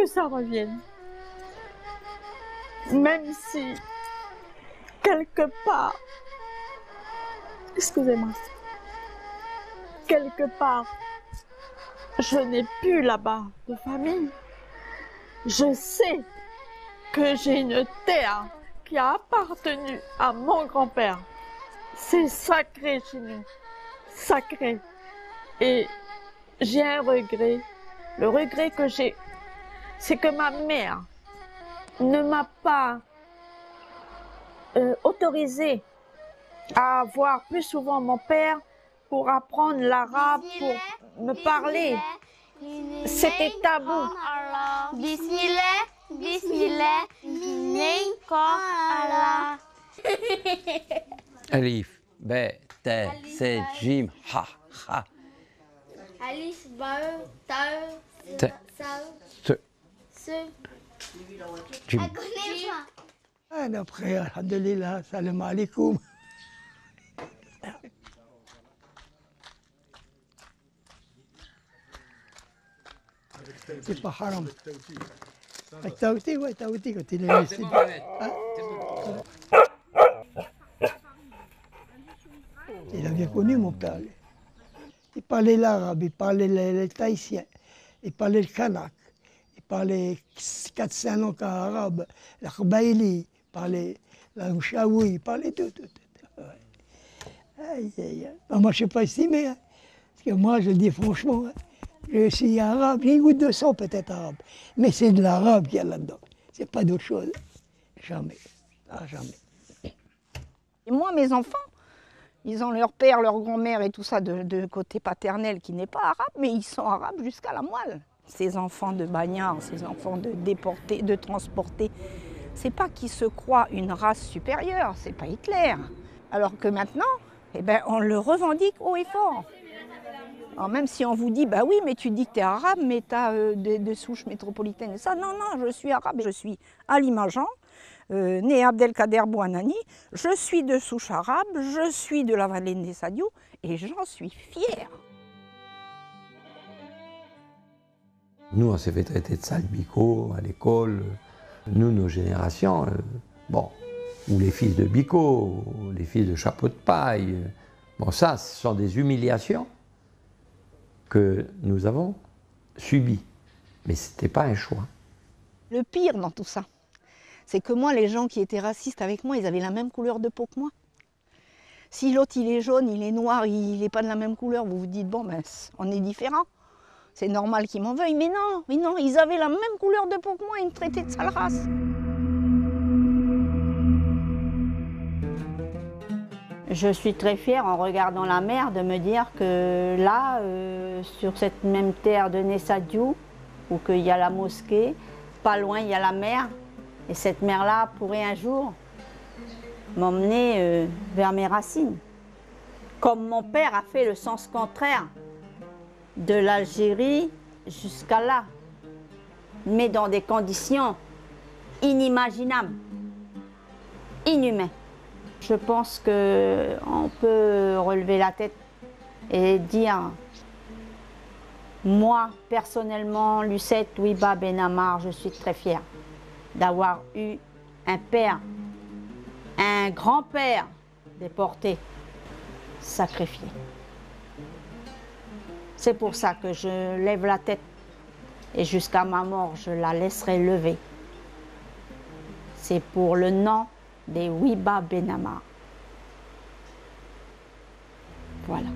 ça revienne. Même si, quelque part, excusez-moi, quelque part, je n'ai plus là-bas de famille. Je sais que j'ai une terre qui a appartenu à mon grand-père. C'est sacré chez nous, sacré. Et j'ai un regret. Le regret que j'ai, c'est que ma mère ne m'a pas autorisé à voir plus souvent mon père pour apprendre l'arabe, pour me parler. C'était tabou. Bismillah, Bismillah, Allah. Alif, B, T, C, Jim, Ha, Ha. Alif, Bae, Tae, T, Sao, Se, Se. Jim. Elle connaît pas. Après, alhamdulillah, salam alaikum. C'est pas haram. التوتي والتوتي قلت له il a bien connu mon père. Il parlait l'arabe, il parlait le tahitien, il parlait le kanak, il parlait 4-5 langues arabes, l'Arbaïli, il parlait la Mchaoui, il parlait tout. Aïe, aïe, aïe. Ben, moi, je ne sais pas estimer, hein, parce que moi, je le dis franchement, hein, je suis arabe, j'ai une goutte de sang peut-être arabe, mais c'est de l'arabe qu'il y a là-dedans, c'est pas d'autre chose. Jamais, jamais. Et moi, mes enfants, ils ont leur père, leur grand-mère et tout ça de côté paternel qui n'est pas arabe, mais ils sont arabes jusqu'à la moelle. Ces enfants de bagnards, ces enfants de déportés, de transportés, c'est pas qu'ils se croient une race supérieure, c'est pas Hitler. Alors que maintenant, eh ben, on le revendique haut et fort. Alors même si on vous dit, bah oui, mais tu dis que tu es arabe, mais tu as des souches métropolitaines et ça, non, je suis arabe, je suis Ali Majan. Né Abdelkader Bouanani, je suis de souche arabe, je suis de la vallée de Nessadiou et j'en suis fière. Nous, on s'est fait traiter de sale bico à l'école. Nous, nos générations, bon, ou les fils de bico, ou les fils de chapeau de paille. Bon, ça, ce sont des humiliations que nous avons subies. Mais ce n'était pas un choix. Le pire dans tout ça, c'est que moi, les gens qui étaient racistes avec moi, ils avaient la même couleur de peau que moi. Si l'autre, il est jaune, il est noir, il n'est pas de la même couleur, vous vous dites, bon, ben, on est différents. C'est normal qu'ils m'en veuillent. Mais non, ils avaient la même couleur de peau que moi, ils me traitaient de sale race. Je suis très fière en regardant la mer de me dire que là, sur cette même terre de Nessadiou, où il y a la mosquée, pas loin il y a la mer, et cette mer-là pourrait un jour m'emmener vers mes racines. Comme mon père a fait le sens contraire, de l'Algérie jusqu'à là, mais dans des conditions inimaginables, inhumaines. Je pense qu'on peut relever la tête et dire, moi, personnellement, Lucette Ouiba Benamar, je suis très fière d'avoir eu un père, un grand-père déporté, sacrifié. C'est pour ça que je lève la tête et jusqu'à ma mort, je la laisserai lever. C'est pour le nom des Ouiba Benamar. Voilà.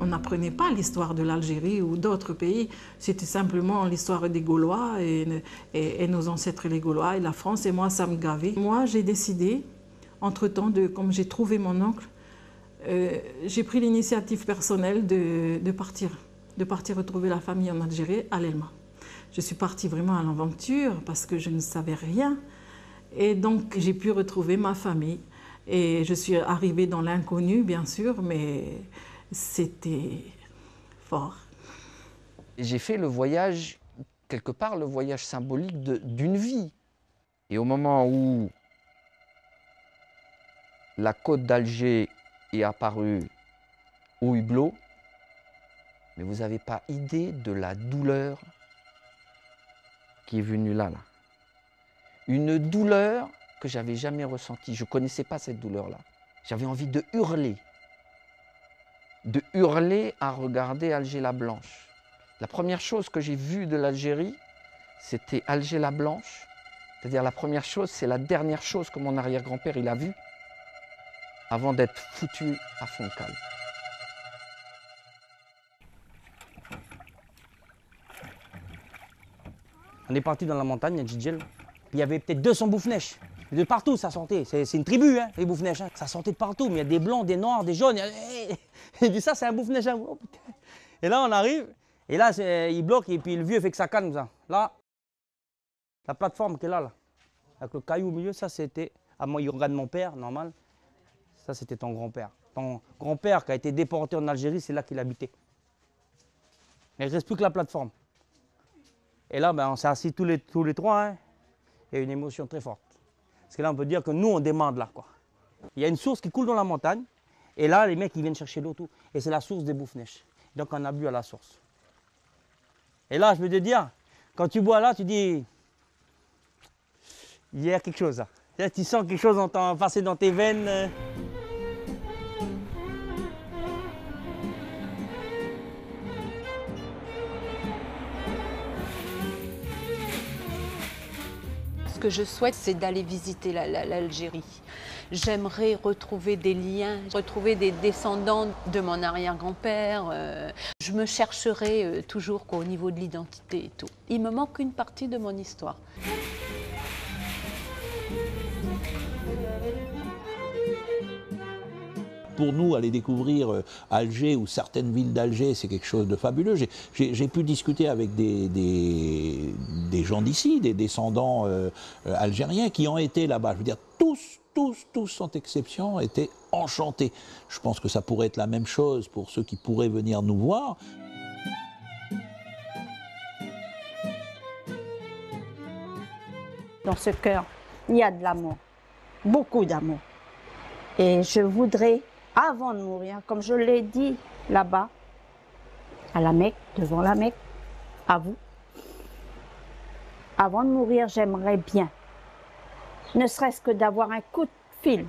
On n'apprenait pas l'histoire de l'Algérie ou d'autres pays, c'était simplement l'histoire des Gaulois et nos ancêtres les Gaulois et la France, et moi ça me gavait. Moi j'ai décidé, entre-temps, comme j'ai trouvé mon oncle, j'ai pris l'initiative personnelle de partir retrouver la famille en Algérie, à l'Elma. Je suis partie vraiment à l'aventure parce que je ne savais rien, et donc j'ai pu retrouver ma famille. Et je suis arrivée dans l'inconnu, bien sûr, mais c'était fort. J'ai fait le voyage, quelque part le voyage symbolique d'une vie. Et au moment où la côte d'Alger est apparue au hublot, mais vous n'avez pas idée de la douleur qui est venue là. Une douleur que j'avais jamais ressentie. Je ne connaissais pas cette douleur-là. J'avais envie de hurler à regarder Alger la Blanche. La première chose que j'ai vue de l'Algérie, c'était Alger la Blanche. C'est-à-dire la première chose, c'est la dernière chose que mon arrière-grand-père il a vue avant d'être foutu à Foncale. On est parti dans la montagne à Djidjel, puis il y avait peut-être 200 bouffe-neige. De partout ça sortait, c'est une tribu hein, les bouffe-neige, hein. Ça sortait de partout, mais il y a des blancs, des noirs, des jaunes. Il dit ça c'est un bouffe-neige. Hein. Oh, et là on arrive, et là il bloque, et puis le vieux fait que ça calme ça. Là, la plateforme qui est là, avec le caillou au milieu, ça c'était, à moi il regarde mon père, normal, ça c'était ton grand-père. Ton grand-père qui a été déporté en Algérie, c'est là qu'il habitait. Mais il ne reste plus que la plateforme. Et là, ben, on s'est assis tous les trois, hein. Il y a une émotion très forte. Parce que là, on peut dire que nous, on demande là, quoi. Il y a une source qui coule dans la montagne, et là, les mecs, ils viennent chercher l'eau, tout. Et c'est la source des bouffe-neige. Donc, on a bu à la source. Et là, je peux te dire, quand tu bois là, tu dis, il y a quelque chose là. Là, tu sens quelque chose passer dans tes veines. Ce que je souhaite, c'est d'aller visiter l'Algérie. J'aimerais retrouver des liens, retrouver des descendants de mon arrière-grand-père. Je me chercherai toujours au niveau de l'identité et tout. Il me manque une partie de mon histoire. Pour nous, aller découvrir Alger ou certaines villes d'Alger, c'est quelque chose de fabuleux. J'ai pu discuter avec des gens d'ici, des descendants algériens qui ont été là-bas. Je veux dire, tous, sans exception, étaient enchantés. Je pense que ça pourrait être la même chose pour ceux qui pourraient venir nous voir. Dans ce cœur, il y a de l'amour, beaucoup d'amour. Et je voudrais, avant de mourir, comme je l'ai dit là-bas, à la Mecque, devant la Mecque, à vous, avant de mourir, j'aimerais bien, ne serait-ce que d'avoir un coup de fil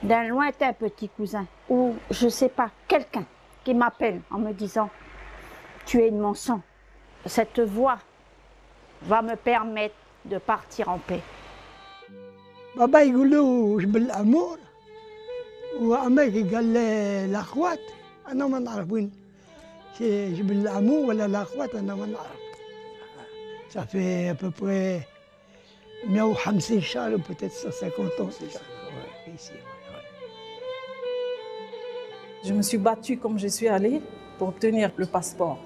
d'un lointain petit cousin, ou je ne sais pas, quelqu'un qui m'appelle en me disant « Tu es de mon sang ». Cette voix va me permettre de partir en paix. بابا يقولوا جبل الأمور وأماكي قال الأخوات أنا ما نعرف وين جبل الأمور ولا الأخوات أنا ما نعرف. Ça fait à peu près 150 شهر ou peut-être 150 ans c'est ça. Ouais, ici. Je me suis battue comme je suis allée pour obtenir le passeport.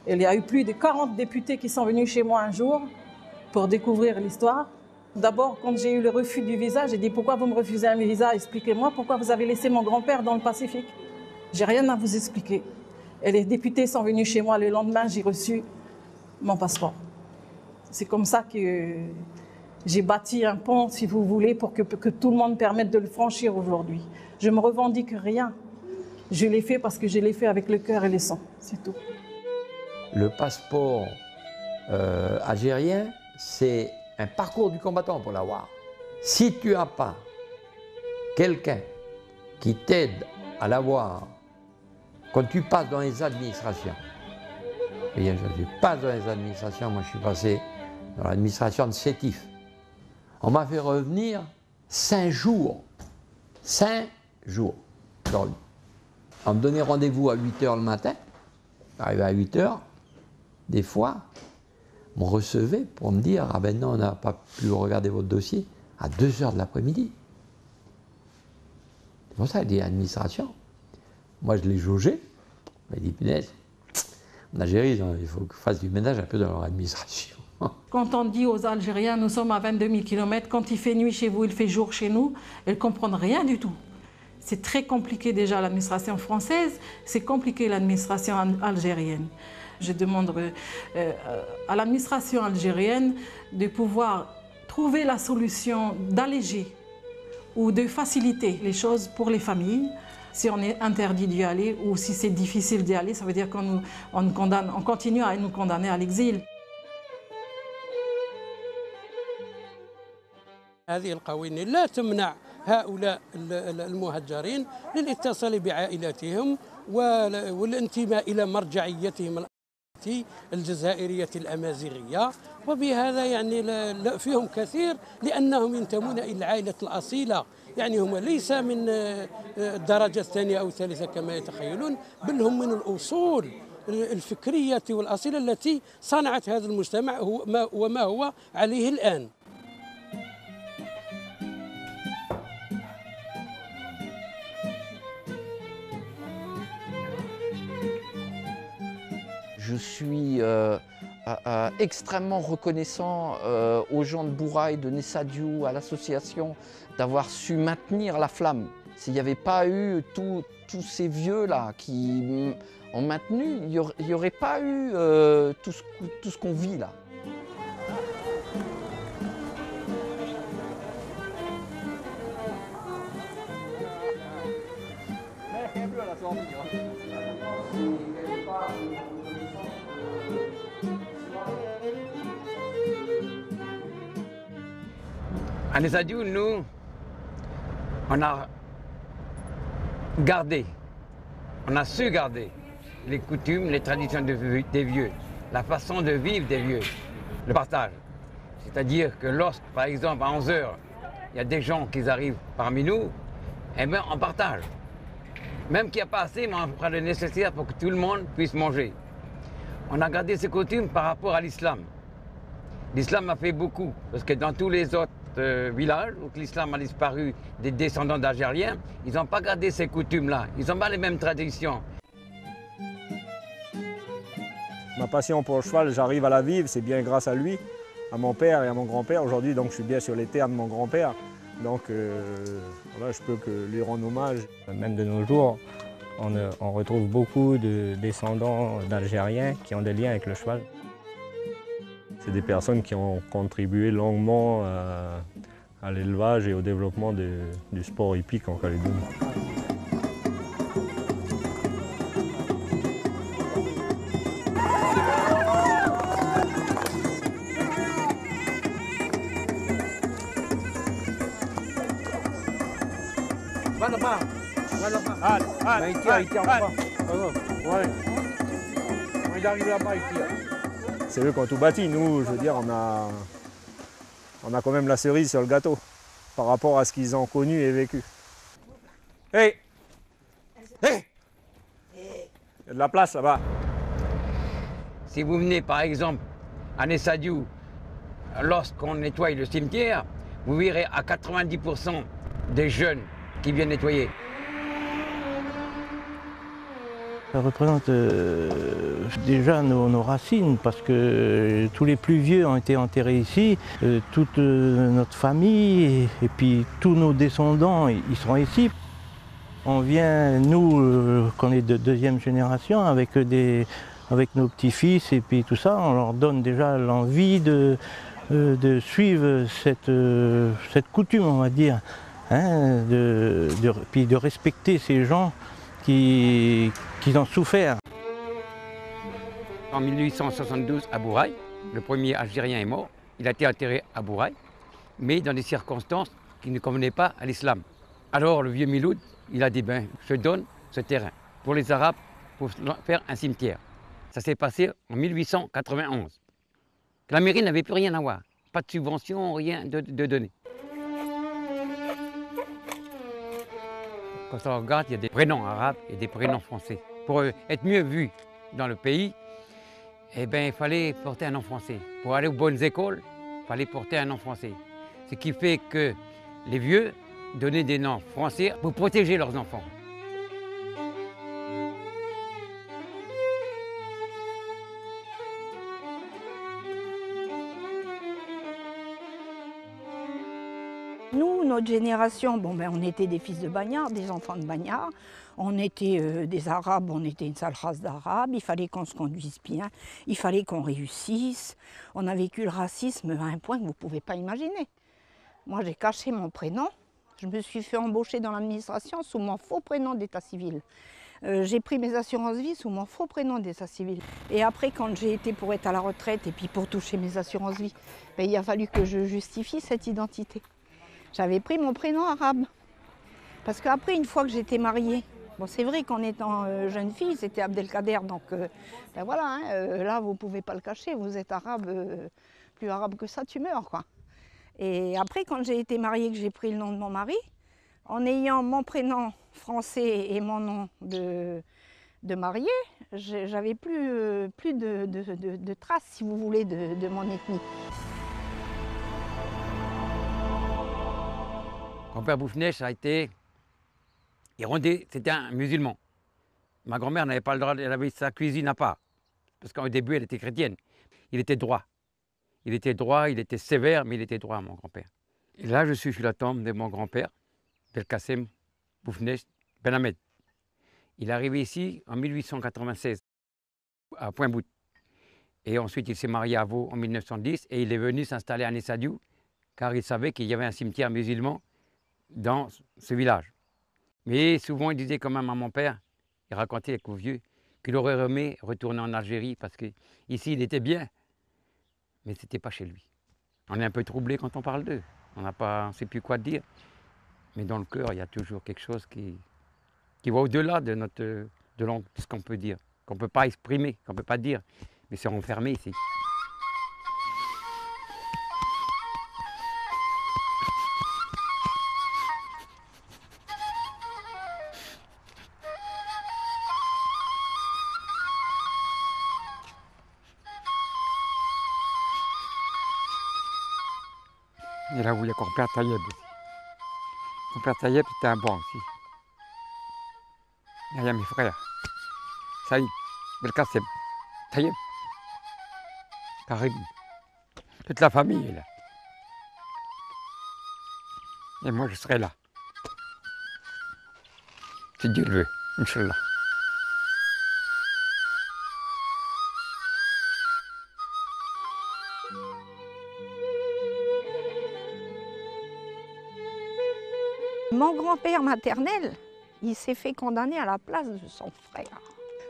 Il y a eu plus de 40 députés qui sont venus chez moi un jour pour découvrir l'histoire. D'abord, quand j'ai eu le refus du visa, j'ai dit « Pourquoi vous me refusez un visa? Expliquez-moi pourquoi vous avez laissé mon grand-père dans le Pacifique. J'ai rien à vous expliquer. » Et les députés sont venus chez moi le lendemain, j'ai reçu mon passeport. C'est comme ça que j'ai bâti un pont, si vous voulez, pour que tout le monde permette de le franchir aujourd'hui. Je ne me revendique rien. Je l'ai fait parce que je l'ai fait avec le cœur et le sang, c'est tout. Le passeport algérien, c'est un parcours du combattant pour l'avoir. Si tu n'as pas quelqu'un qui t'aide à l'avoir, quand tu passes dans les administrations, et je passe dans les administrations, moi je suis passé dans l'administration de Sétif, on m'a fait revenir 5 jours. 5 jours. On me donnait rendez-vous à 8 h le matin, j'arrivais à 8 h, des fois, on me recevait pour me dire « Ah ben non, on n'a pas pu regarder votre dossier à 2 h de l'après-midi. » C'est pour ça qu'il y a l'administration. Moi, je l'ai jaugé. Il m'a dit « Punaise, en Algérie, il faut qu'ils fassent du ménage un peu dans leur administration. » Quand on dit aux Algériens « Nous sommes à 22 000 km, quand il fait nuit chez vous, il fait jour chez nous », ils ne comprennent rien du tout. C'est très compliqué déjà l'administration française, c'est compliqué l'administration algérienne. Je demande à l'administration algérienne de pouvoir trouver la solution d'alléger ou de faciliter les choses pour les familles. Si on est interdit d'y aller ou si c'est difficile d'y aller, ça veut dire qu'on continue à nous condamner à l'exil. هذه القوانين لا تمنع هؤلاء المهجرين للاتصال بعائلاتهم والانتماء إلى مرجعيتهم الجزائرية الأمازيغية، وبهذا يعني لا فيهم كثير لأنهم ينتمون إلى العائلة الأصيلة، يعني هم ليس من الدرجة الثانية أو الثالثة كما يتخيلون، بل هم من الأصول الفكرية والأصيلة التي صنعت هذا المجتمع وما هو عليه الآن. Je suis extrêmement reconnaissant aux gens de Bourail, de Nessadiou, à l'association, d'avoir su maintenir la flamme. S'il n'y avait pas eu tous ces vieux-là qui ont maintenu, il n'y aurait pas eu tout ce qu'on vit là. À Nessadiou, nous, on a gardé, on a su garder les coutumes, les traditions des vieux, la façon de vivre des vieux, le partage. C'est-à-dire que lorsque, par exemple, à 11 h, il y a des gens qui arrivent parmi nous, eh bien, on partage. Même qu'il n'y a pas assez, mais on fera le nécessaire pour que tout le monde puisse manger. On a gardé ces coutumes par rapport à l'islam. L'islam a fait beaucoup, parce que dans tous les autres villages où l'islam a disparu des descendants d'Algériens, ils n'ont pas gardé ces coutumes-là, ils n'ont pas les mêmes traditions. Ma passion pour le cheval, j'arrive à la vivre, c'est bien grâce à lui, à mon père et à mon grand-père. Aujourd'hui, donc, je suis bien sur les terres de mon grand-père, donc voilà, je peux que lui rendre hommage. Même de nos jours, on retrouve beaucoup de descendants d'Algériens qui ont des liens avec le cheval. C'est des personnes qui ont contribué longuement à l'élevage et au développement du sport hippique en Calédonie. C'est eux qui ont tout bâti. Nous, je veux dire, on a quand même la cerise sur le gâteau par rapport à ce qu'ils ont connu et vécu. Hey! Hey! Il y a de la place là-bas. Si vous venez par exemple à Nessadiou, lorsqu'on nettoie le cimetière, vous verrez à 90% des jeunes qui viennent nettoyer. Ça représente déjà nos racines parce que tous les plus vieux ont été enterrés ici, toute notre famille et puis tous nos descendants ils seront ici. On vient, nous, qu'on est de deuxième génération, avec nos petits-fils et puis tout ça, on leur donne déjà l'envie de suivre cette coutume, on va dire, hein, puis de respecter ces gens qui ont souffert. En 1872, à Bourail, le premier Algérien est mort. Il a été enterré à Bourail, mais dans des circonstances qui ne convenaient pas à l'islam. Alors le vieux Miloud, il a dit, ben, je donne ce terrain pour les Arabes pour faire un cimetière. Ça s'est passé en 1891. La mairie n'avait plus rien à voir, pas de subvention, rien de donner. Quand on regarde, il y a des prénoms arabes et des prénoms français. Pour être mieux vu dans le pays, eh ben, il fallait porter un nom français. Pour aller aux bonnes écoles, il fallait porter un nom français. Ce qui fait que les vieux donnaient des noms français pour protéger leurs enfants. Nous, notre génération, bon, ben, on était des fils de bagnards, des enfants de bagnards. On était des Arabes, on était une sale race d'Arabes. Il fallait qu'on se conduise bien, il fallait qu'on réussisse. On a vécu le racisme à un point que vous ne pouvez pas imaginer. Moi, j'ai caché mon prénom. Je me suis fait embaucher dans l'administration sous mon faux prénom d'état civil. J'ai pris mes assurances vie sous mon faux prénom d'état civil. Et après, quand j'ai été pour être à la retraite et puis pour toucher mes assurances vie, ben, il a fallu que je justifie cette identité. J'avais pris mon prénom arabe. Parce qu'après, une fois que j'étais mariée, bon, c'est vrai qu'en étant jeune fille, c'était Abdelkader, donc ben voilà, hein, là, vous ne pouvez pas le cacher, vous êtes arabe, plus arabe que ça, tu meurs, quoi. Et après, quand j'ai été mariée, que j'ai pris le nom de mon mari, en ayant mon prénom français et mon nom de mariée, j'avais plus de traces, si vous voulez, de mon ethnie. Grand-père Bouffnech a été irondé, c'était un musulman. Ma grand-mère n'avait pas le droit, elle avait sa cuisine à part, parce qu'au début, elle était chrétienne. Il était droit. Il était droit, il était sévère, mais il était droit, mon grand-père. Et là, je suis sur la tombe de mon grand-père, Belkacem Bouffnech Ben Ahmed. Il est arrivé ici en 1896, à Pointe-Bout. Et ensuite, il s'est marié à Vaud en 1910 et il est venu s'installer à Nessadiou, car il savait qu'il y avait un cimetière musulman dans ce village. Mais souvent, il disait quand même à mon père, il racontait avec vos vieux, qu'il aurait aimé retourner en Algérie parce qu'ici, il était bien, mais ce n'était pas chez lui. On est un peu troublé quand on parle d'eux. On ne sait plus quoi dire. Mais dans le cœur, il y a toujours quelque chose qui va au-delà de ce qu'on peut dire, qu'on ne peut pas exprimer, qu'on ne peut pas dire. Mais c'est enfermé ici. Et là où il y a grand-père Taïeb aussi. Grand-père Taïeb, c'était un bon aussi. Il y a mes frères. Saïd, Belkacem, Taïeb, Karim. Toute la famille est là. Et moi, je serai là. Si Dieu le veut, Inch'Allah. Mon grand-père maternel, il s'est fait condamner à la place de son frère.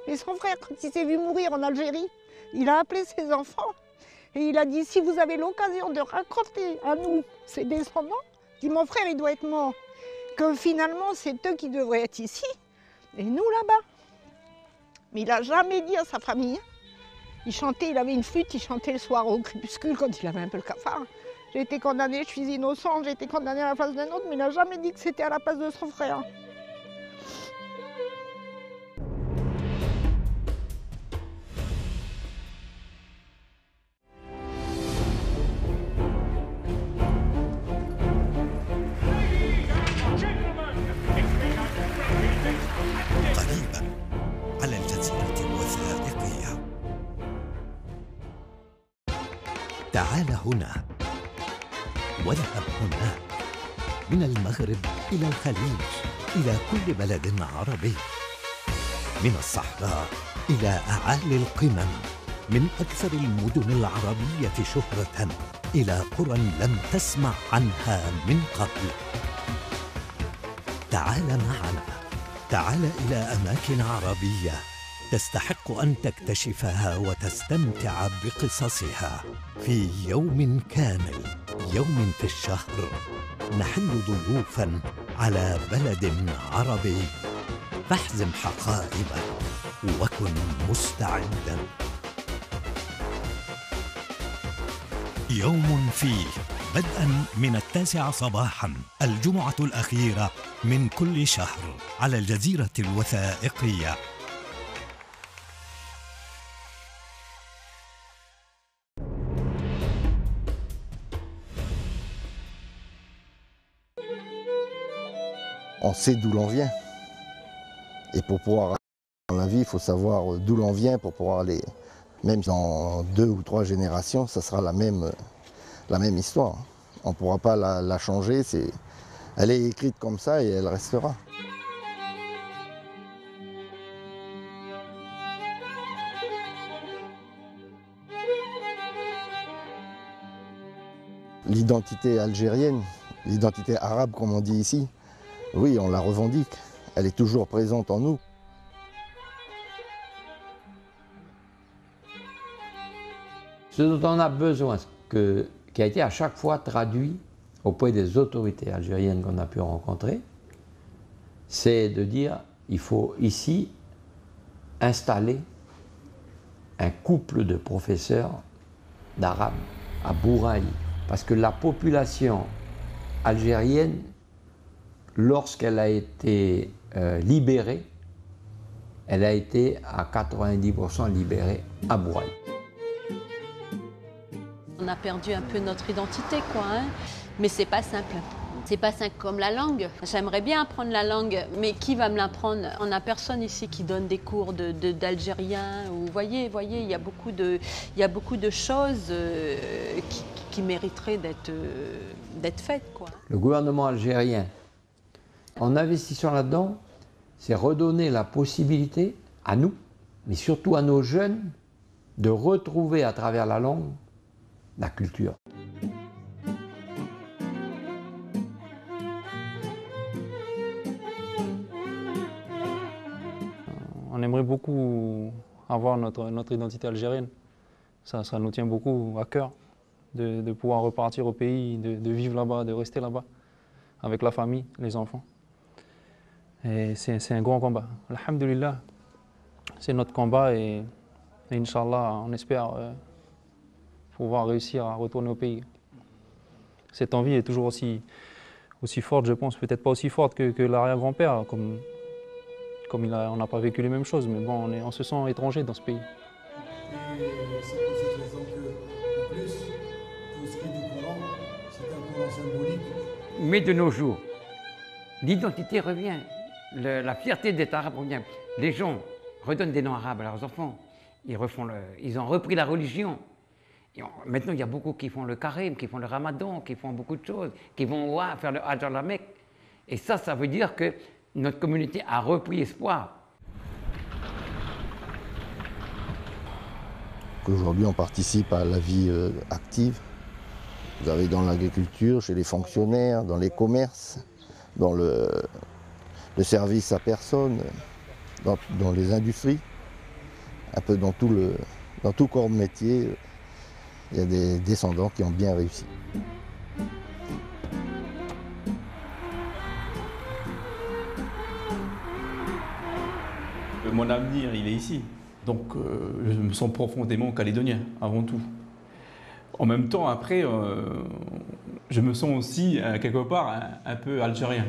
Mais son frère, quand il s'est vu mourir en Algérie, il a appelé ses enfants et il a dit, si vous avez l'occasion de raconter à nous, ses descendants, dit mon frère, il doit être mort, que finalement c'est eux qui devraient être ici et nous là-bas. Mais il n'a jamais dit à sa famille. Il chantait, il avait une flûte, il chantait le soir au crépuscule quand il avait un peu le cafard. J'ai été condamnée, je suis innocente, j'ai été condamnée à la place d'un autre, mais il n'a jamais dit que c'était à la place de son frère. قريبا على الجزيرة الوثائقية. تعال هنا واذهب هناك، من المغرب إلى الخليج، إلى كل بلد عربي، من الصحراء إلى أعالي القمم، من أكثر المدن العربية شهرة إلى قرى لم تسمع عنها من قبل. تعال معنا، تعال إلى أماكن عربية تستحق أن تكتشفها وتستمتع بقصصها في يوم كامل، يوم في الشهر نحل ضيوفاً على بلد عربي. فاحزم حقائبك وكن مستعداً. يوم فيه، بدءاً من 9 صباحاً الجمعة الأخيرة من كل شهر على الجزيرة الوثائقية. On sait d'où l'on vient. Et pour pouvoir dans la vie, il faut savoir d'où l'on vient pour pouvoir aller. Même dans 2 ou 3 générations, ça sera la même histoire. On ne pourra pas la changer. Elle est écrite comme ça et elle restera. L'identité algérienne, L'identité arabe, comme on dit ici, oui, on la revendique. Elle est toujours présente en nous. Ce dont on a besoin, qui a été à chaque fois traduit auprès des autorités algériennes qu'on a pu rencontrer, c'est de dire il faut ici installer un couple de professeurs d'arabe à Bouraï. Parce que la population algérienne, lorsqu'elle a été libérée, elle a été à 90% libérée à Bouraï. On a perdu un peu notre identité, quoi, hein. Mais c'est pas simple. C'est pas simple comme la langue. J'aimerais bien apprendre la langue, mais qui va me l'apprendre? On n'a personne ici qui donne des cours d'algérien. Vous voyez, il y a beaucoup de choses qui mériteraient d'être faites, quoi. Le gouvernement algérien, en investissant là-dedans, c'est redonner la possibilité à nous, mais surtout à nos jeunes, de retrouver à travers la langue la culture. On aimerait beaucoup avoir notre identité algérienne. Ça nous tient beaucoup à cœur de pouvoir repartir au pays, de vivre là-bas, de rester là-bas, avec la famille, les enfants. Et c'est un grand combat. Alhamdulillah, c'est notre combat et Inch'Allah, on espère pouvoir réussir à retourner au pays. Cette envie est toujours aussi forte, je pense, peut-être pas aussi forte que l'arrière-grand-père, comme on n'a pas vécu les mêmes choses, mais bon, on se sent étranger dans ce pays. Et c'est pour cette raison que, en plus, tout ce qui est du Coran, c'est un Coran symbolique. Mais de nos jours, l'identité revient, la fierté d'être arabe revient. Les gens redonnent des noms arabes à leurs enfants, ils ont repris la religion. Maintenant, il y a beaucoup qui font le carême, qui font le ramadan, qui font beaucoup de choses, qui vont faire le hajj à la Mecque. Et ça veut dire que notre communauté a repris espoir. Aujourd'hui, on participe à la vie active. Vous avez dans l'agriculture, chez les fonctionnaires, dans les commerces, dans le service à personne, dans les industries, un peu dans tout corps de métier. Il y a des descendants qui ont bien réussi. Mon avenir, il est ici. Donc je me sens profondément calédonien, avant tout. En même temps, après, je me sens aussi, quelque part, un peu algérien.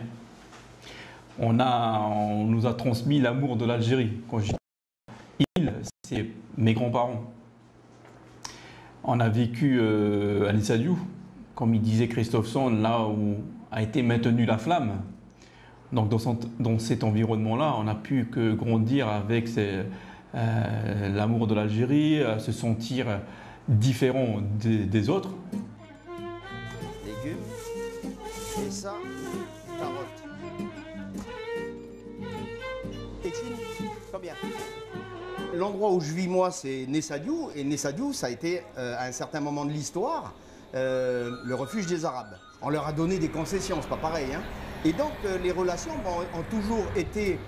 On nous a transmis l'amour de l'Algérie. Quand je dis il, c'est mes grands-parents. On a vécu à Nessadiou, comme il disait Christophe Sand, là où a été maintenue la flamme. Donc dans cet environnement-là, on n'a pu que grandir avec l'amour de l'Algérie, se sentir différent des autres. Légumes, et ça, carottes. Étine, combien? L'endroit où je vis, moi, c'est Nessadiou. Et Nessadiou, ça a été, à un certain moment de l'histoire, le refuge des Arabes. On leur a donné des concessions, c'est pas pareil, hein. Et donc, les relations ont toujours été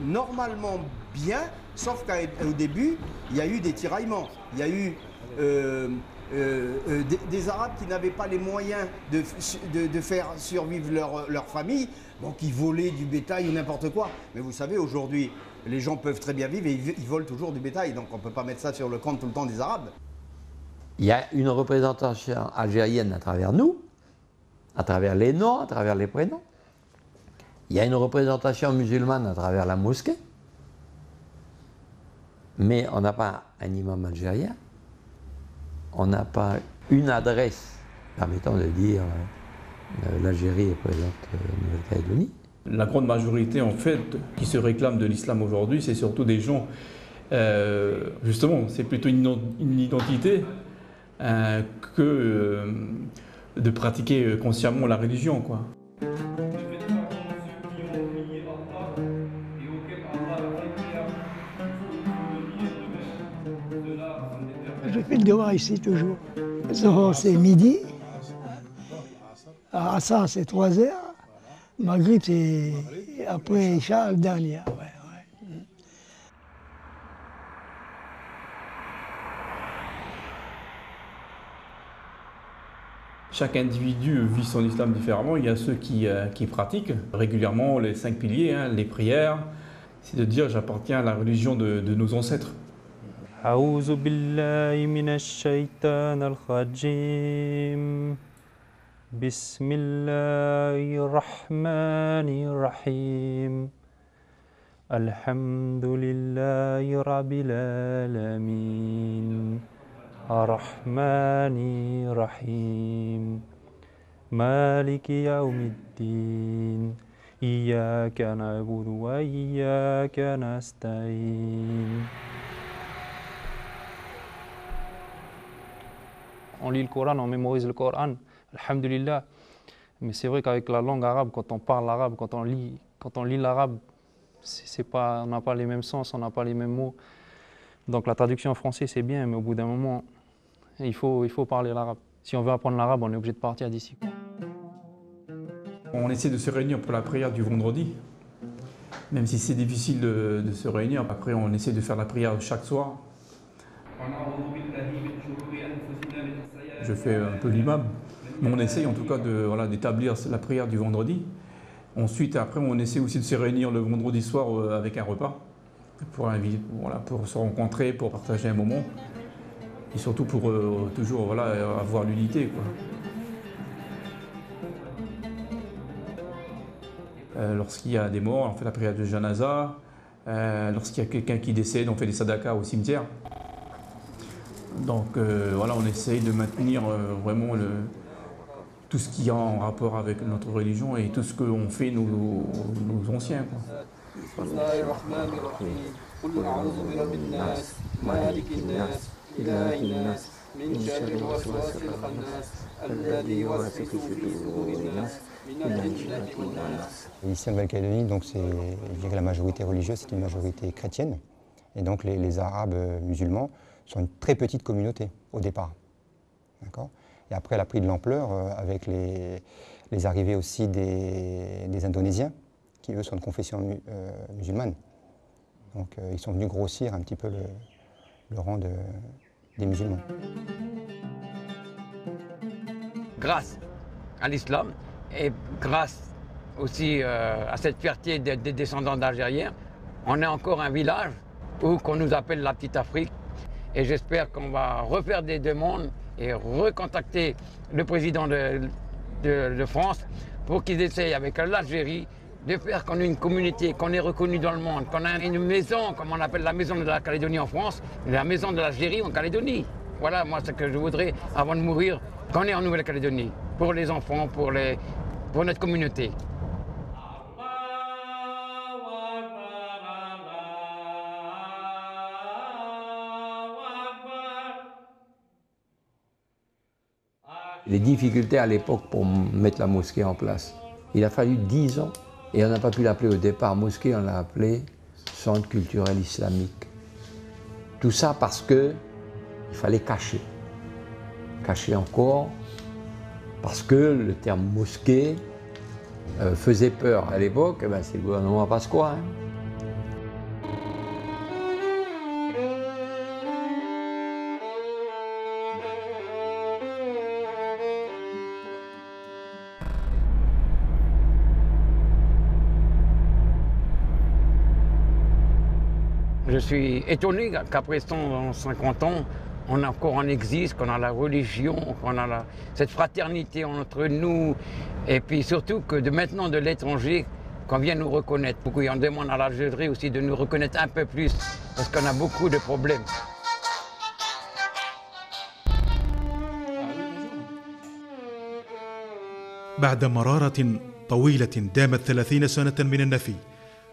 normalement bien, sauf qu'au début, il y a eu des tiraillements. Il y a eu des Arabes qui n'avaient pas les moyens de faire survivre leur famille, donc ils volaient du bétail ou n'importe quoi. Mais vous savez, aujourd'hui, les gens peuvent très bien vivre et ils volent toujours du bétail, donc on ne peut pas mettre ça sur le compte tout le temps des Arabes. Il y a une représentation algérienne à travers nous, à travers les noms, à travers les prénoms. Il y a une représentation musulmane à travers la mosquée. Mais on n'a pas un imam algérien. On n'a pas une adresse permettant de dire l'Algérie est présente en Nouvelle-Calédonie. La grande majorité, en fait, qui se réclame de l'islam aujourd'hui, c'est surtout des gens, justement, c'est plutôt une identité que de pratiquer consciemment la religion, quoi. Je fais le devoir ici toujours. C'est midi. Assar, c'est 3 heures. Maghrib, c'est après Isha, le dernier. Ouais. Chaque individu vit son islam différemment. Il y a ceux qui pratiquent régulièrement les 5 piliers, hein, les prières. C'est de dire j'appartiens à la religion de nos ancêtres. أعوذ بالله من الشيطان الرجيم بسم الله الرحمن الرحيم الحمد لله رب العالمين الرحمن الرحيم مالك يوم الدين إياك نعبد وإياك نستعين. On lit le Coran, on mémorise le Coran, alhamdulillah. Mais c'est vrai qu'avec la langue arabe, quand on parle arabe, quand on lit l'arabe, on n'a pas les mêmes sens, on n'a pas les mêmes mots. Donc la traduction en français c'est bien, mais au bout d'un moment, il faut parler l'arabe. Si on veut apprendre l'arabe, on est obligé de partir d'ici. On essaie de se réunir pour la prière du vendredi, même si c'est difficile de se réunir. Après, on essaie de faire la prière chaque soir. Je fais un peu l'imam, mais on essaye en tout cas d'établir la prière du vendredi. Ensuite, après, on essaie aussi de se réunir le vendredi soir avec un repas pour se rencontrer, pour partager un moment et surtout pour toujours avoir l'unité, quoi. Lorsqu'il y a des morts, on fait la prière de janaza. Lorsqu'il y a quelqu'un qui décède, on fait des sadakas au cimetière. Donc on essaye de maintenir vraiment tout ce qui est en rapport avec notre religion et tout ce qu'ont fait nos anciens, quoi. Ici en Nouvelle-Calédonie, donc je dirais la majorité religieuse, c'est une majorité chrétienne. Et donc les Arabes musulmans sont une très petite communauté au départ. D'accord ? Et après, elle a pris de l'ampleur avec les arrivées aussi des Indonésiens, qui eux sont de confession musulmane. Donc ils sont venus grossir un petit peu le rang des musulmans. Grâce à l'islam et grâce aussi à cette fierté des descendants d'Algériens, on est encore un village qu'on nous appelle la Petite Afrique. Et j'espère qu'on va refaire des demandes et recontacter le président de France pour qu'ils essayent avec l'Algérie de faire qu'on ait une communauté, qu'on est reconnu dans le monde, qu'on a une maison, comme on appelle la maison de la Calédonie en France, la maison de l'Algérie en Calédonie. Voilà, moi, ce que je voudrais, avant de mourir, qu'on est en Nouvelle-Calédonie, pour les enfants, pour notre communauté. Les difficultés à l'époque pour mettre la mosquée en place. Il a fallu 10 ans et on n'a pas pu l'appeler au départ mosquée, on l'a appelé centre culturel islamique. Tout ça parce qu'il fallait cacher. Cacher encore parce que le terme mosquée faisait peur à l'époque, c'est le gouvernement Pasqua. Je suis étonné qu'après 150 ans, on est encore en exil, qu'on a la religion, qu'on a cette fraternité entre nous, et puis surtout que maintenant de l'étranger, qu'on vient nous reconnaître. Et on demande à l'Algérie aussi de nous reconnaître un peu plus, parce qu'on a beaucoup de problèmes. بعد مرارة طويلة دامت 30 سنة من النفي،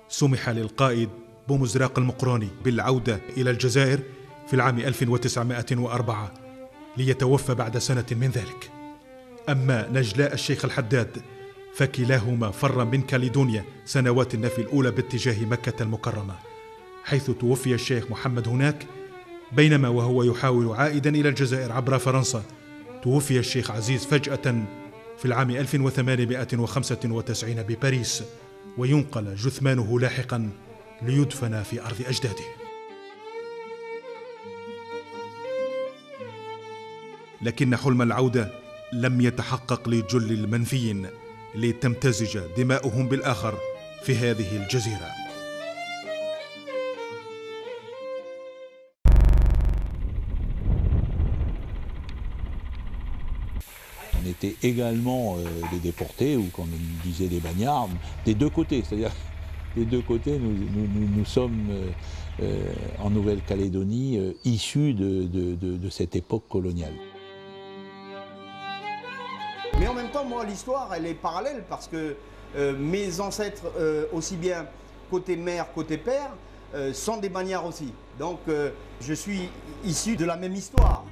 سمح للقائد بومزراق المقروني بالعودة إلى الجزائر في العام 1904 ليتوفى بعد سنة من ذلك. أما نجلاء الشيخ الحداد فكلاهما فر من كاليدونيا سنوات النفي الأولى باتجاه مكة المكرمة، حيث توفي الشيخ محمد هناك، بينما وهو يحاول عائدا إلى الجزائر عبر فرنسا توفي الشيخ عزيز فجأة في العام 1895 بباريس، وينقل جثمانه لاحقا ليدفن في أرض أجداده. لكن حلم العودة لم يتحقق لجل المنفيين لتمتزج دماؤهم بالآخر في هذه الجزيرة. On était également des déportés, ou comme on disait des bagnards, des deux côtés. C'est-à-dire, des deux côtés, nous sommes en Nouvelle-Calédonie issus de cette époque coloniale. Mais en même temps, moi, l'histoire, elle est parallèle parce que mes ancêtres, aussi bien côté mère, côté père, sont des bagnards aussi. Donc, je suis issu de la même histoire.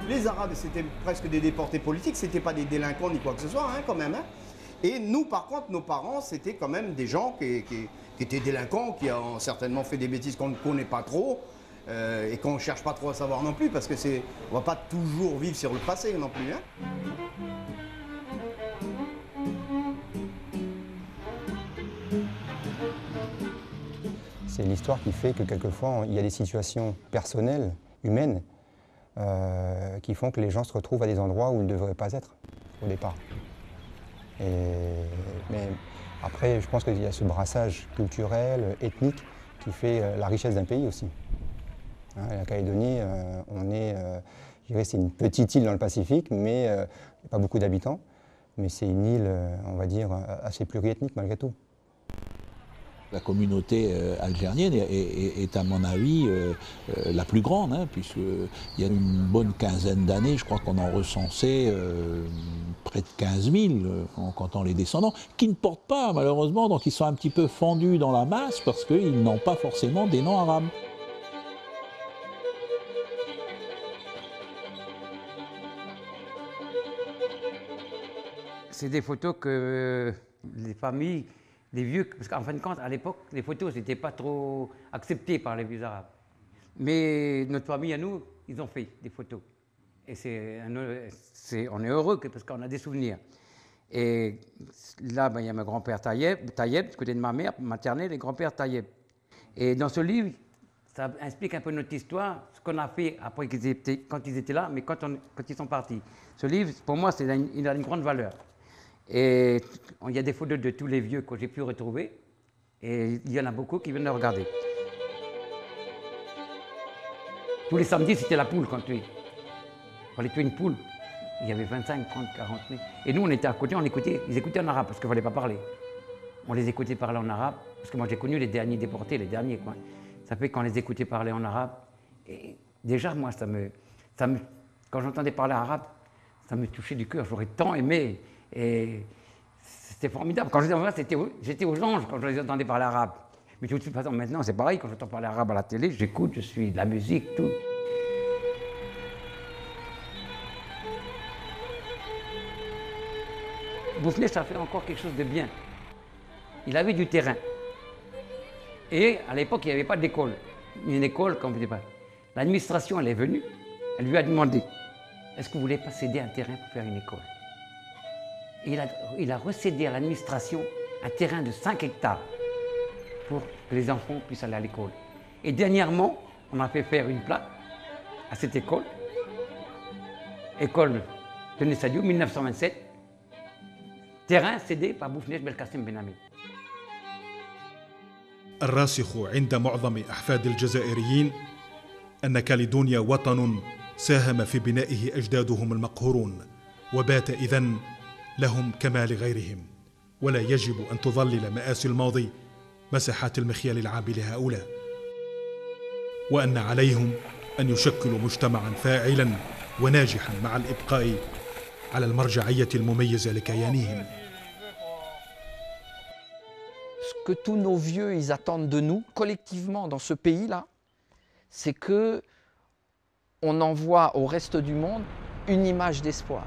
Les Arabes, c'était presque des déportés politiques, c'était pas des délinquants ni quoi que ce soit, hein, quand même. Hein. Et nous, par contre, nos parents, c'était quand même des gens qui étaient délinquants, qui ont certainement fait des bêtises qu'on ne connaît pas trop, et qu'on ne cherche pas trop à savoir non plus, parce que on ne va pas toujours vivre sur le passé non plus. Hein. C'est l'histoire qui fait que quelquefois, il y a des situations personnelles, humaines, qui font que les gens se retrouvent à des endroits où ils ne devraient pas être au départ. Mais après, je pense qu'il y a ce brassage culturel, ethnique, qui fait la richesse d'un pays aussi. Hein, la Calédonie, je dirais, c'est une petite île dans le Pacifique, mais il n'y a pas beaucoup d'habitants. Mais c'est une île, on va dire, assez pluriethnique malgré tout. La communauté algérienne est à mon avis la plus grande, hein, puisqu'il y a une bonne quinzaine d'années, je crois qu'on en recensait près de 15 000 en comptant les descendants, qui ne portent pas malheureusement, donc ils sont un petit peu fendus dans la masse parce qu'ils n'ont pas forcément des noms arabes. C'est des photos que les familles, les vieux, parce qu'en fin de compte, à l'époque, les photos, n'étaient pas trop acceptées par les vieux arabes. Mais notre famille, à nous, ils ont fait des photos. Et on est heureux parce qu'on a des souvenirs. Et là, il y a mon grand-père Tayeb, du côté de ma mère maternelle, et grand-père Tayeb. Et dans ce livre, ça explique un peu notre histoire, ce qu'on a fait après quand ils étaient là, mais quand ils sont partis. Ce livre, pour moi, il a une grande valeur. Et il y a des photos de tous les vieux que j'ai pu retrouver, et il y en a beaucoup qui viennent le regarder. Tous les samedis, c'était la poule qu'on tuait. Il fallait tuer une poule. Il y avait 25, 30, 40 000. Et nous, on était à côté, ils écoutaient en arabe parce qu'il ne fallait pas parler. On les écoutait parler en arabe, parce que moi j'ai connu les derniers déportés, les derniers, quoi. Ça fait qu'on les écoutait parler en arabe. Et déjà, moi, quand j'entendais parler arabe, ça me touchait du cœur. J'aurais tant aimé. Et c'était formidable. Quand j'étais aux anges quand je les entendais parler arabe. Mais de toute façon, maintenant, c'est pareil. Quand j'entends parler arabe à la télé, j'écoute, je suis de la musique, tout. Boufnech, ça fait encore quelque chose de bien. Il avait du terrain. Et à l'époque, il n'y avait pas d'école. Une école, comme vous dites pas. L'administration, elle est venue, elle lui a demandé, est-ce que vous voulez pas céder un terrain pour faire une école? Et il a recédé à l'administration un terrain de 5 hectares pour que les enfants puissent aller à l'école. Et dernièrement, on a fait faire une plaque à cette école, école de Nessadiou, 1927, terrain cédé par Boufnech Belkacem Ben Hamid. الراسخ عند معظم أحفاد الجزائريين أن كاليدونيا وطن ساهم في بنائه أجدادهم المقهورون، وبات إذن لهم كما لغيرهم، ولا يجب أن تظلل مآسي الماضي مساحات المخيال العام لهؤلاء، وأن عليهم أن يشكلوا مجتمعا فاعلا وناجحا مع الإبقاء على المرجعية المميزة لكيانهم. Ce que tous nos vieux ils attendent de nous, collectivement dans ce pays-là, c'est que on envoie au reste du monde une image d'espoir.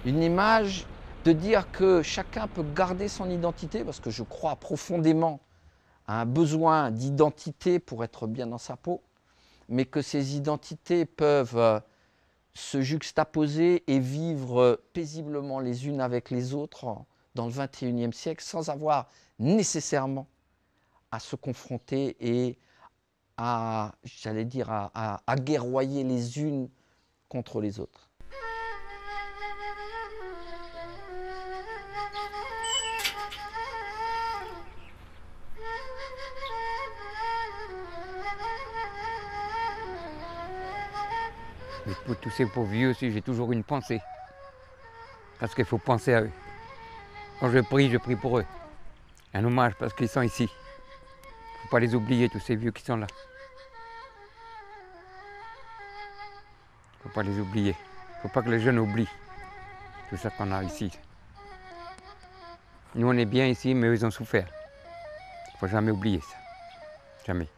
Une image de dire que chacun peut garder son identité, parce que je crois profondément à un besoin d'identité pour être bien dans sa peau, mais que ces identités peuvent se juxtaposer et vivre paisiblement les unes avec les autres dans le XXIe siècle sans avoir nécessairement à se confronter et à, j'allais dire, à guerroyer les unes contre les autres. Mais pour tous ces pauvres vieux aussi, j'ai toujours une pensée. Parce qu'il faut penser à eux. Quand je prie pour eux. Un hommage parce qu'ils sont ici. Il ne faut pas les oublier, tous ces vieux qui sont là. Il ne faut pas les oublier. Il ne faut pas que les jeunes oublient tout ça qu'on a ici. Nous, on est bien ici, mais eux, ils ont souffert. Il ne faut jamais oublier ça. Jamais.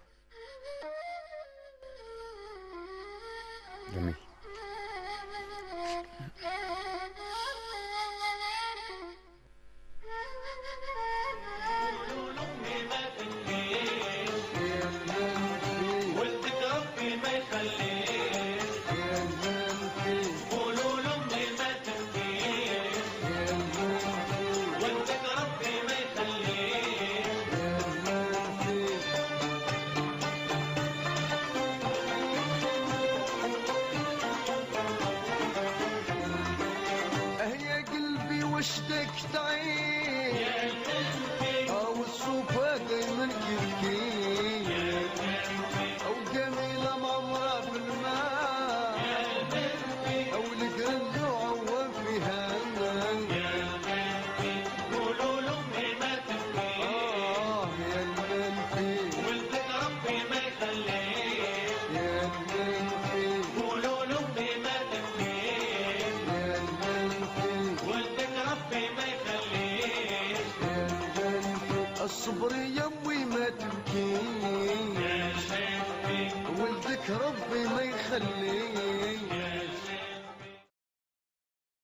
Jamais. وشدك تعيد او الصوفة دايما كيف او جميلة معمرة بالماء او القلب عوام فيها قولوا لامي ما تبكي يا المنفي ولدك ربي ما يخليك يا المنفي قولوا لامي ما تبكي يا المنفي ولدك ربي ما يخليك الصبر يمي ما تبكي ولدك ربي ما يخليك